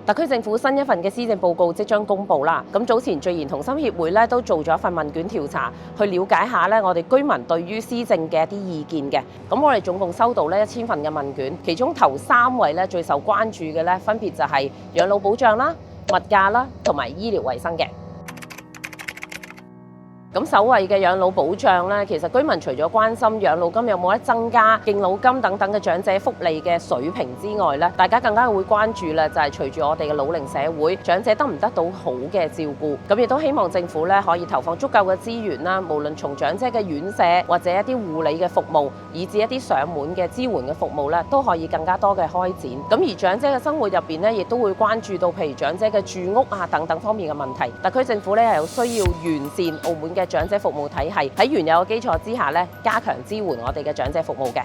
特區政府新一份嘅施政報告即將公布啦。咁早前聚賢同心協會咧都做咗一份問卷調查，去了解下咧我哋居民對於施政嘅一啲意見嘅。咁我哋總共收到咧1000份嘅問卷，其中頭3位咧最受關注嘅咧分別就係養老保障啦、物價啦同埋醫療衛生嘅。咁首位嘅養老保障咧，其實居民除咗關心養老金有冇得增加、敬老金等等嘅長者福利嘅水平之外咧，大家更加會關注咧，就係隨住我哋嘅老齡社會，長者得唔得到好嘅照顧？咁亦都希望政府咧可以投放足夠嘅資源啦，無論從長者嘅院舍或者一啲護理嘅服務，以至一啲上門嘅支援嘅服務咧，都可以更加多嘅開展。咁而長者嘅生活入邊咧，亦都會關注到譬如長者嘅住屋啊等等方面嘅問題。特區政府咧係有需要完善澳門嘅長者服務體系，喺原有嘅基礎之下咧，加強支援我哋嘅長者服務嘅。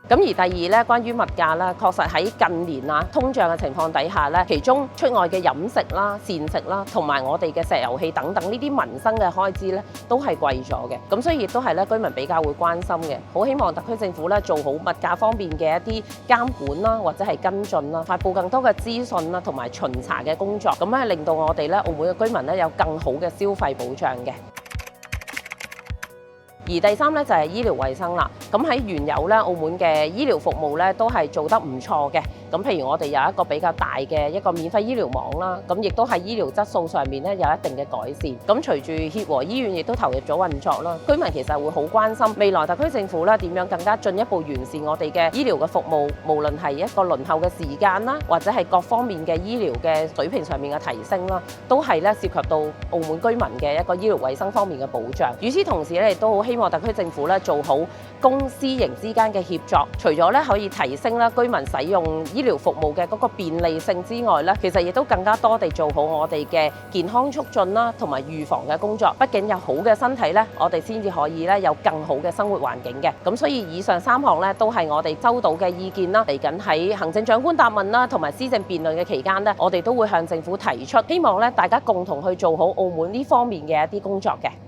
咁而第二咧，關於物價啦，確實喺近年啊通脹嘅情況底下咧，其中出外嘅飲食啦、膳食啦，同埋我哋嘅石油氣等等呢啲民生嘅開支咧，都係貴咗嘅。咁所以亦都係咧居民比較會關心嘅。好希望特區政府咧做好物價方面嘅一啲監管啦，或者係跟進啦，發布更多嘅資訊啦，同埋巡查嘅工作，咁咧令到我哋咧澳門嘅居民咧有更好嘅消費保障嘅。而第三咧就係醫療衛生啦。咁喺原有咧澳門嘅醫療服務咧都係做得唔錯嘅。咁譬如我哋有一個比較大嘅一個免費醫療網啦，咁亦都喺醫療質素上面咧有一定嘅改善。咁隨住協和醫院亦都投入咗運作啦，居民其實會好關心未來特區政府咧點樣更加進一步完善我哋嘅醫療嘅服務，無論係一個輪候嘅時間啦，或者係各方面嘅醫療嘅水平上面嘅提升啦，都係咧涉及到澳門居民嘅一個醫療衛生方面嘅保障。與此同時咧，亦都好希望特區政府咧做好公私營之間嘅協作，除咗咧可以提升咧居民使用醫療服務嘅嗰個便利性之外咧，其實亦都更加多地做好我哋嘅健康促進啦，同埋預防嘅工作。畢竟有好嘅身體咧，我哋先至可以咧有更好嘅生活環境嘅。咁所以以上3項咧都係我哋收到嘅意見啦。嚟緊喺行政長官答問啦，同埋施政辯論嘅期間咧，我哋都會向政府提出，希望咧大家共同去做好澳門呢方面嘅一啲工作嘅。